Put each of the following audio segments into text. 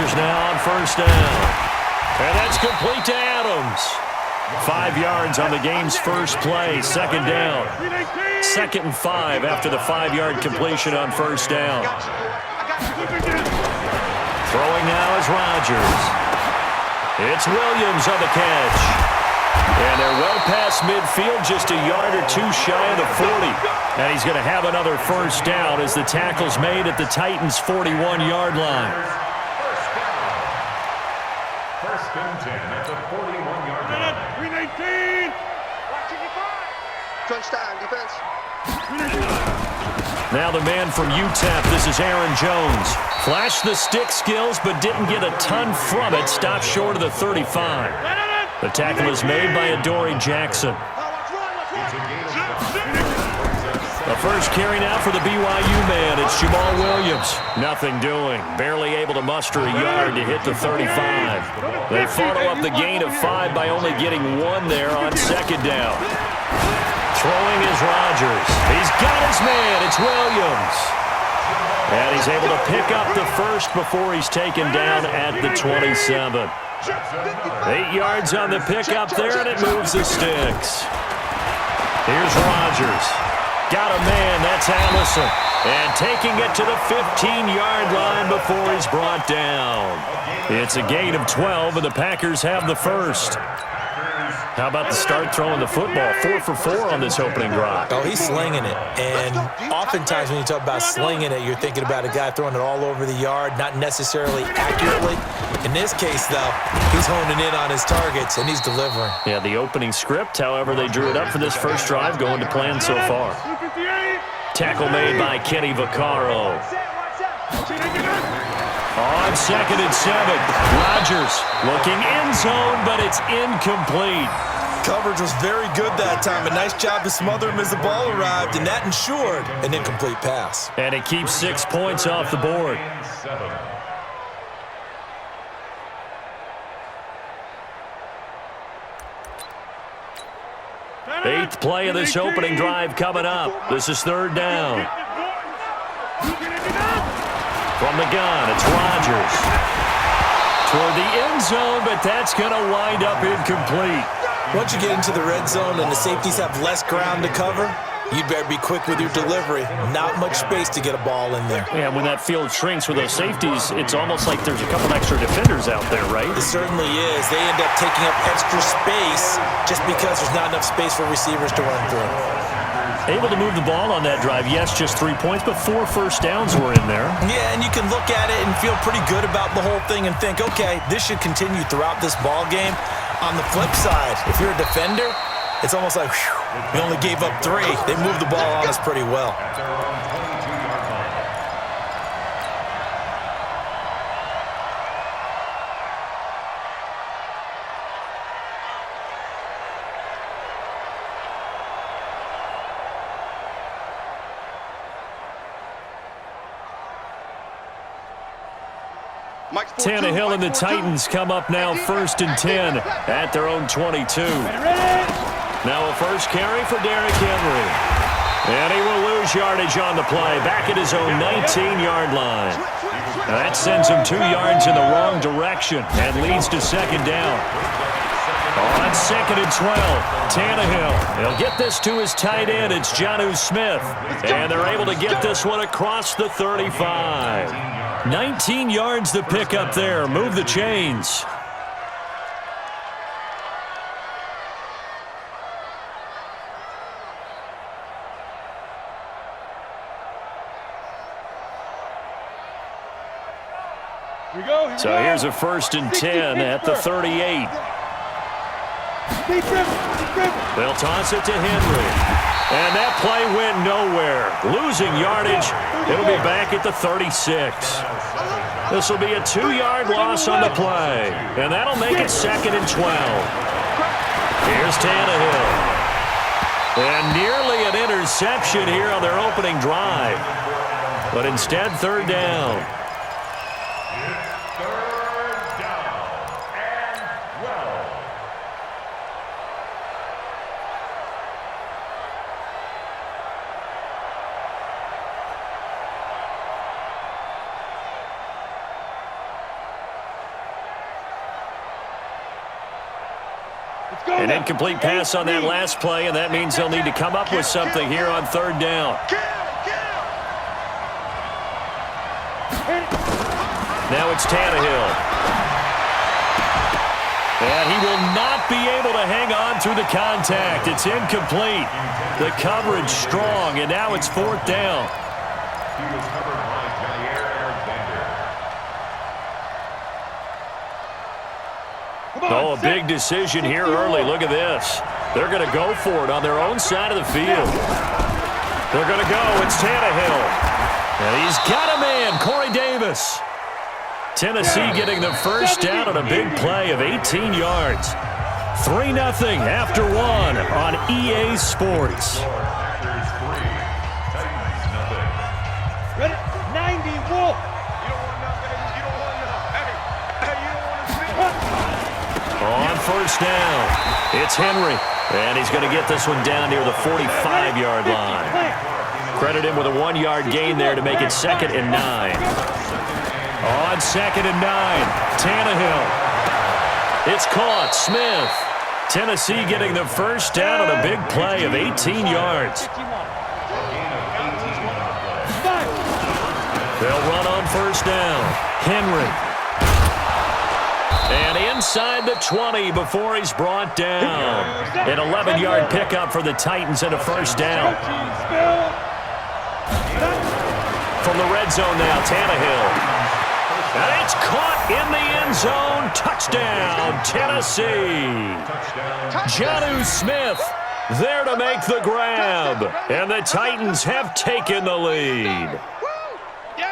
Rodgers now on first down. And that's complete to Adams. 5 yards on the game's first play. Second down. 2nd and 5 after the 5-yard completion on first down. Throwing now is Rodgers. It's Williams on the catch. And they're well past midfield, just a yard or two shy of the 40. And he's going to have another first down as the tackle's made at the Titans' 41-yard line. First and 10 at the 41-yard line. 319. Touchdown, defense. Now the man from UTEP, this is Aaron Jones. Flashed the stick skills, but didn't get a ton from it. Stopped short of the 35. The tackle is made by Adoree Jackson. The first carry now for the BYU man. It's Jamal Williams. Nothing doing. Barely able to muster a yard to hit the 35. They follow up the gain of 5 by only getting 1 there on second down. Throwing is Rodgers. He's got his man. It's Williams. And he's able to pick up the first before he's taken down at the 27. 8 yards on the pickup there, and it moves the sticks. Here's Rodgers. Got a man. That's Allison. And taking it to the 15-yard line before he's brought down. It's a gain of 12, and the Packers have the first. How about the start throwing the football? 4 for 4 on this opening drive. Oh, he's slinging it. And oftentimes when you talk about slinging it, you're thinking about a guy throwing it all over the yard, not necessarily accurately. In this case, though, he's honing in on his targets, and he's delivering. Yeah, the opening script, however, they drew it up for this first drive, going to plan so far. Tackle made by Kenny Vaccaro. On 2nd and 7, Rodgers looking end zone, but it's incomplete. Coverage was very good that time. A nice job to smother him as the ball arrived, and that ensured an incomplete pass. And it keeps 6 points off the board. Eighth play of this opening drive coming up. This is 3rd down. From the gun, it's Rodgers. Toward the end zone, but that's going to wind up incomplete. Once you get into the red zone and the safeties have less ground to cover, you'd better be quick with your delivery. Not much space to get a ball in there. Yeah, when that field shrinks with those safeties, it's almost like there's a couple extra defenders out there, right? It certainly is. They end up taking up extra space just because there's not enough space for receivers to run through. Able to move the ball on that drive. Yes, just 3 points, but 4 first downs were in there. Yeah, and you can look at it and feel pretty good about the whole thing and think, okay, this should continue throughout this ball game. On the flip side, if you're a defender, it's almost like, whew, we only gave up 3. They moved the ball on us pretty well. Tannehill and the Titans come up now 1st and 10 at their own 22. Now a first carry for Derrick Henry. And he will lose yardage on the play. Back at his own 19-yard line. Now that sends him 2 yards in the wrong direction and leads to 2nd down. On 2nd and 12, Tannehill. He'll get this to his tight end. It's Jonnu Smith. And they're able to get this one across the 35. 19 yards to pick up there. Move the chains. So here's a 1st and 10 at the 38. They'll toss it to Henry. And that play went nowhere. Losing yardage. It'll be back at the 36. This will be a 2-yard loss on the play. And that'll make it 2nd and 12. Here's Tannehill. And nearly an interception here on their opening drive. But instead, 3rd down. An incomplete pass on that last play, and that means they'll need to come up with something here on third down. Now it's Tannehill. And he will not be able to hang on through the contact. It's incomplete. The coverage strong, and now it's fourth down. He was covered by Jair Alexander. Oh, a big decision here early. Look at this. They're going to go for it on their own side of the field. They're going to go. It's Tannehill. And he's got a man, Corey Davis. Tennessee getting the first down on a big play of 18 yards. 3-0 after one on EA Sports. Packers 3, Titans nothing. Ready? 90, Wolf. On first down, it's Henry. And he's going to get this one down near the 45-yard line. Credit him with a 1-yard gain there to make it 2nd and 9. On 2nd and 9, Tannehill. It's caught, Smith. Tennessee getting the first down on a big play of 18 yards. They'll run on first down. Henry. And inside the 20 before he's brought down. An 11-yard pickup for the Titans and a first down. From the red zone now, Tannehill. And it's caught in the end zone. Touchdown, Tennessee. Jonnu Smith there to make the grab. And the Titans have taken the lead.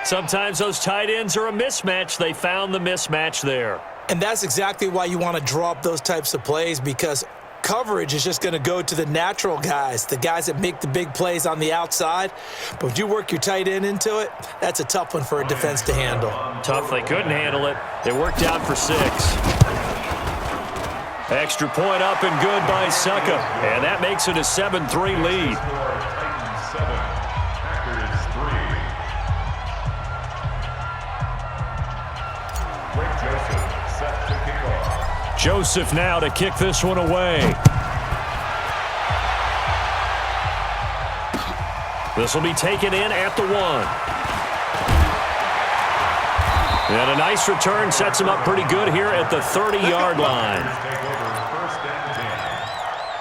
Sometimes those tight ends are a mismatch. They found the mismatch there. And that's exactly why you want to draw up those types of plays, because coverage is just going to go to the natural guys, the guys that make the big plays on the outside. But when you work your tight end into it, that's a tough one for a defense to handle. Tough. They couldn't handle it. It worked out for 6. Extra point up and good by Succa. And that makes it a 7-3 lead. Titans 7, Packers 3. Greg Joseph set to kick off. Joseph now to kick this one away. This will be taken in at the 1. And a nice return sets him up pretty good here at the 30-yard line. Take over first and 10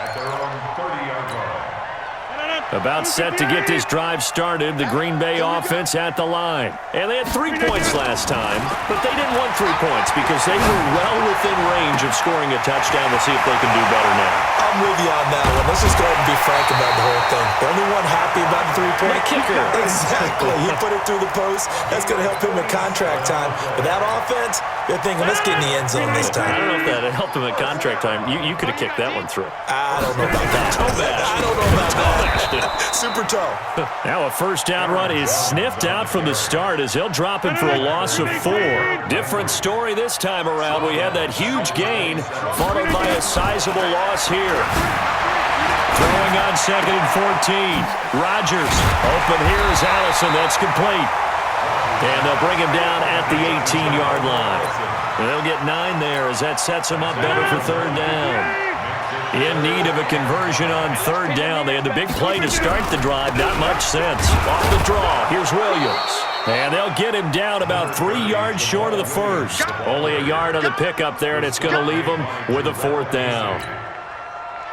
at their own 30-yard line. About set to get this drive started, the Green Bay offense at the line. And they had 3 points last time, but they didn't want 3 points because they were well within range of scoring a touchdown. We'll see if they can do better now. I'm with you on that one. Let's just go ahead and be frank about the whole thing. The only one happy about the 3-point kicker. Exactly. He put it through the post. That's going to help him at contract time. But that offense, they're thinking, let's get in the end zone this time. I don't know if that helped him at contract time. You could have kicked that one through. I don't know about that. I don't know about that. Super toe. Now a first down run is sniffed out from the start as they'll drop him for a loss of 4. Different story this time around. We had that huge gain followed by a sizable loss here. Throwing on 2nd and 14. Rodgers. Open here is Allison. That's complete. And they'll bring him down at the 18-yard line. And they'll get 9 there as that sets him up better for third down. In need of a conversion on third down. They had the big play to start the drive. Not much sense. Off the draw. Here's Williams. And they'll get him down about 3 yards short of the first. Only a yard on the pickup there, and it's going to leave him with a 4th down.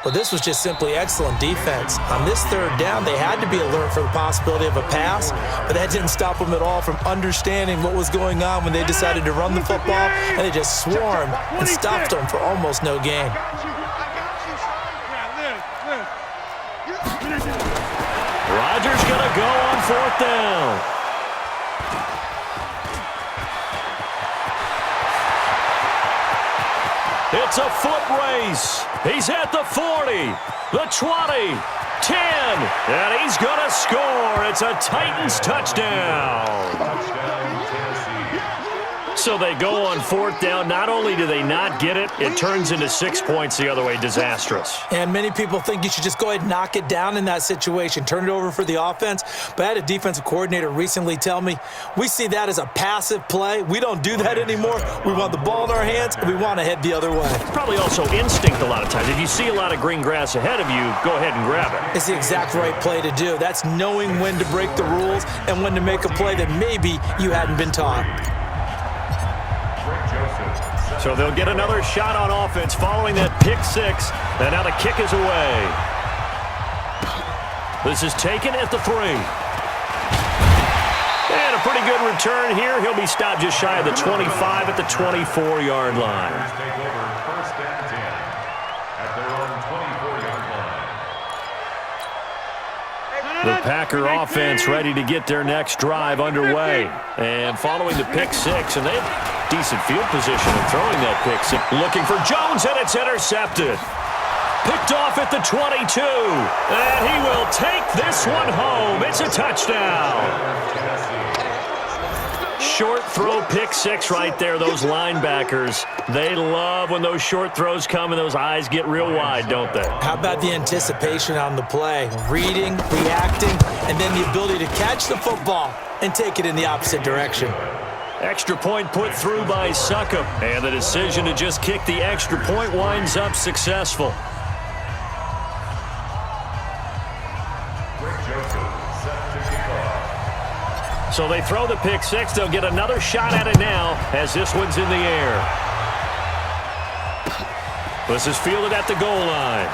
Well, this was just simply excellent defense. On this third down, they had to be alert for the possibility of a pass, but that didn't stop them at all from understanding what was going on when they decided to run the football, and they just swarmed and stopped them for almost no gain. Rodgers going to go on 4th down. It's a foot race. He's at the 40, the 20, 10, and he's going to score. It's a Titans touchdown. Touchdown, Tennessee. So they go on fourth down. Not only do they not get it, it turns into 6 points the other way. Disastrous. And many people think you should just go ahead and knock it down in that situation, turn it over for the offense. But I had a defensive coordinator recently tell me, we see that as a passive play. We don't do that anymore. We want the ball in our hands, and we want to head the other way. Probably also instinct a lot of times. If you see a lot of green grass ahead of you, go ahead and grab it. It's the exact right play to do. That's knowing when to break the rules and when to make a play that maybe you hadn't been taught. So they'll get another shot on offense following that pick six. And now the kick is away. This is taken at the 3. And a pretty good return here. He'll be stopped just shy of the 25 at the 24-yard line. Take over first and 10 at their own 24-yard line. The Packer offense ready to get their next drive underway. And following the pick six, and they have decent field position in throwing that pick six. Looking for Jones, and it's intercepted. Picked off at the 22. And he will take this one home. It's a touchdown. Short throw pick six right there. Those linebackers, they love when those short throws come and those eyes get real wide, don't they? How about the anticipation on the play? Reading, reacting, and then the ability to catch the football and take it in the opposite direction. Extra point put through by Succop. And the decision to just kick the extra point winds up successful. So they throw the pick six. They'll get another shot at it now as this one's in the air. This is fielded at the goal line.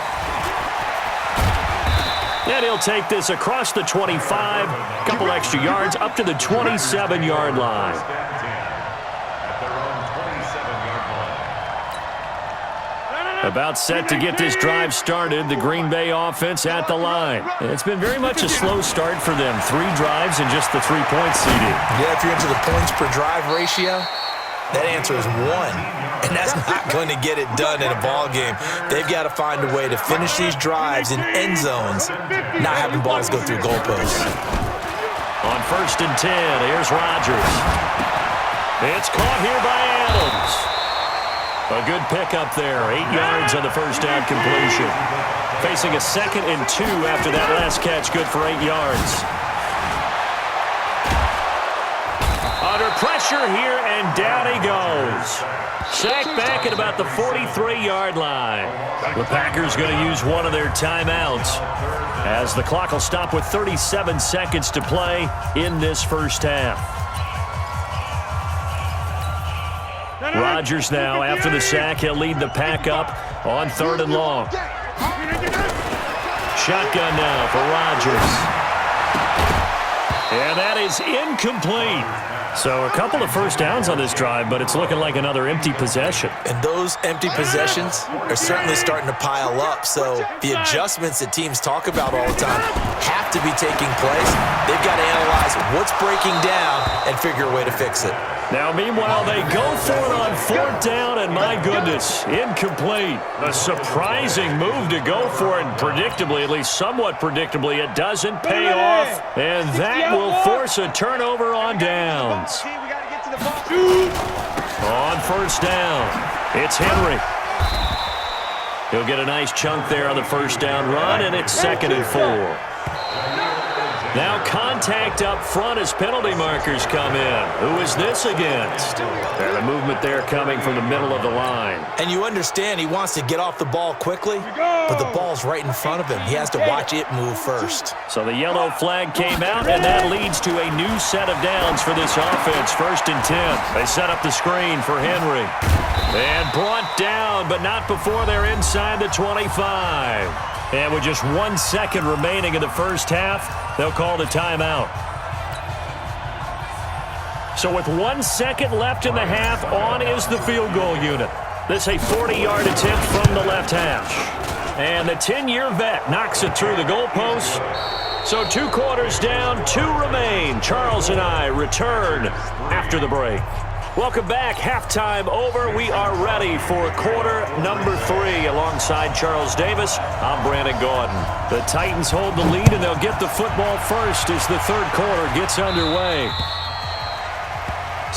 And he'll take this across the 25. Couple extra yards up to the 27-yard line. About set to get this drive started, the Green Bay offense at the line. It's been very much a slow start for them. 3 drives and just the 3-point seeding. Yeah, if you're into the points per drive ratio, that answer is 1. And that's not going to get it done in a ball game. They've got to find a way to finish these drives in end zones, not having balls go through goalposts. On first and 10, here's Rodgers. It's caught here by Adams. A good pickup there. 8 yards on the first down completion. Facing a 2nd and 2 after that last catch. Good for 8 yards. Under pressure here, and down he goes. Sacked back at about the 43-yard line. The Packers going to use one of their timeouts as the clock will stop with 37 seconds to play in this first half. Rodgers now, after the sack, he'll lead the pack up on 3rd and long. Shotgun now for Rodgers. And that is incomplete. So a couple of first downs on this drive, but it's looking like another empty possession. And those empty possessions are certainly starting to pile up. So the adjustments that teams talk about all the time have to be taking place. They've got to analyze what's breaking down and figure a way to fix it. Now, meanwhile, they go for it on 4th down, and my goodness, incomplete. A surprising move to go for it, and predictably, at least somewhat predictably, it doesn't pay off. And that will force a turnover on downs. On first down, it's Henry. He'll get a nice chunk there on the first down run, and it's 2nd and 4. Now contact up front as penalty markers come in. Who is this against? And a movement there coming from the middle of the line. And you understand he wants to get off the ball quickly, but the ball's right in front of him. He has to watch it move first. So the yellow flag came out, and that leads to a new set of downs for this offense. 1st and 10. They set up the screen for Henry. And brought down, but not before they're inside the 25. And with just 1 second remaining in the first half, they'll call the timeout. So with 1 second left in the half, on is the field goal unit. This a 40-yard attempt from the left hash. And the 10-year vet knocks it through the goalpost. So 2 quarters down, 2 remain. Charles and I return after the break. Welcome back. Halftime over. We are ready for quarter number 3. Alongside Charles Davis, I'm Brandon Gordon. The Titans hold the lead, and they'll get the football first as the third quarter gets underway.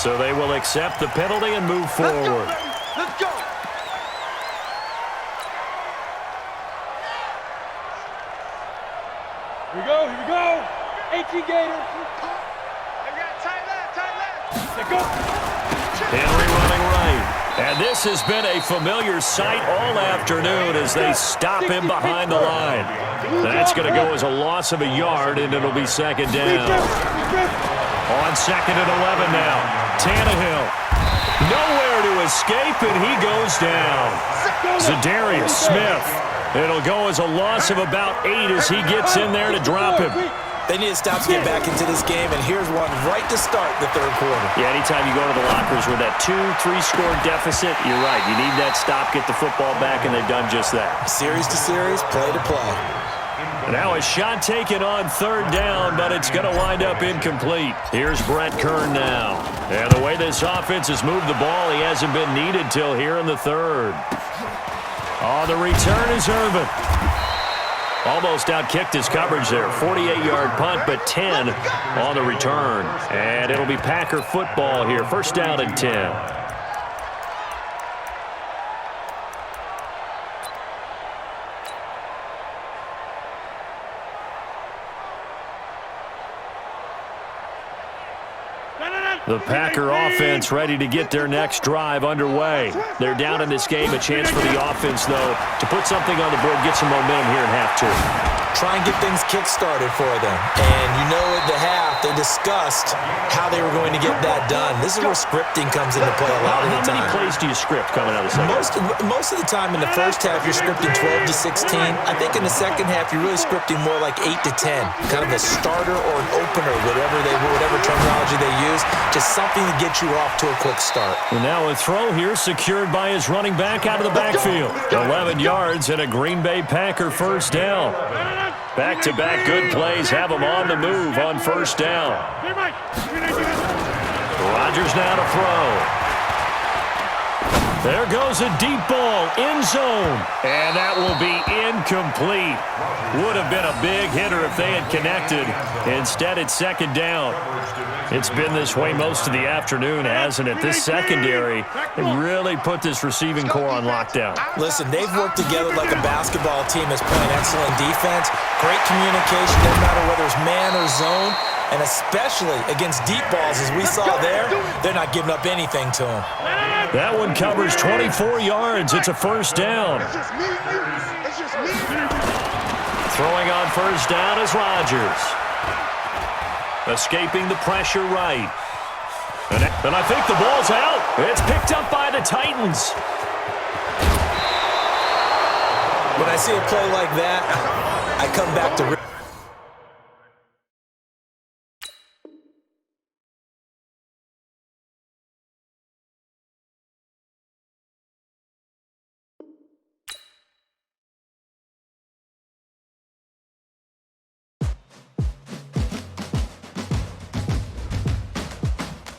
So they will accept the penalty and move forward. Let's go. Here we go. Here we go. 18 Gator. Tight left. Let go. Henry running right. And this has been a familiar sight all afternoon as they stop him behind the line. That's going to go as a loss of a yard, and it'll be second down. On second and 11 now. Tannehill. Nowhere to escape, and he goes down. Zadarius Smith. It'll go as a loss of about 8 as he gets in there to drop him. They need to stop to get back into this game, and here's one right to start the third quarter. Yeah, anytime you go to the lockers with that 2-3 score deficit, you're right. You need that stop, get the football back, and they've done just that. Series to series, play to play. Now a shot taken on third down, but it's going to wind up incomplete. Here's Brett Kern now. And the way this offense has moved the ball, he hasn't been needed till here in the third. On the return is Irvin. Almost outkicked his coverage there. 48-yard punt, but 10 on the return. And it'll be Packer football here. First down and 10. The Packer offense ready to get their next drive underway. They're down in this game. A chance for the offense, though, to put something on the board, get some momentum here in half two. Try and get things kick-started for them. And you know at the half, they discussed how they were going to get that done. This is where scripting comes into play a lot of the time. How many plays do you script coming out of the second? Most of the time in the first half, you're scripting 12 to 16. I think in the second half, you're really scripting more like 8 to 10. Kind of a starter or an opener, whatever terminology they use. Just something to get you off to a quick start. And now a throw here secured by his running back out of the backfield. 11 yards and a Green Bay Packer first down. Back-to-back good plays have them on the move on first down. Rodgers now to throw. There goes a deep ball, end zone, and that will be incomplete. Would have been a big hitter if they had connected. Instead, it's second down. It's been this way most of the afternoon, hasn't it? This secondary really put this receiving core on lockdown. Listen, they've worked together like a basketball team that's playing excellent defense. Great communication, doesn't matter whether it's man or zone. And especially against deep balls, as we saw there, they're not giving up anything to them. That one covers 24 yards. It's a first down. Throwing on first down is Rodgers. Escaping the pressure right. And I think the ball's out. It's picked up by the Titans. When I see a play like that, I come back to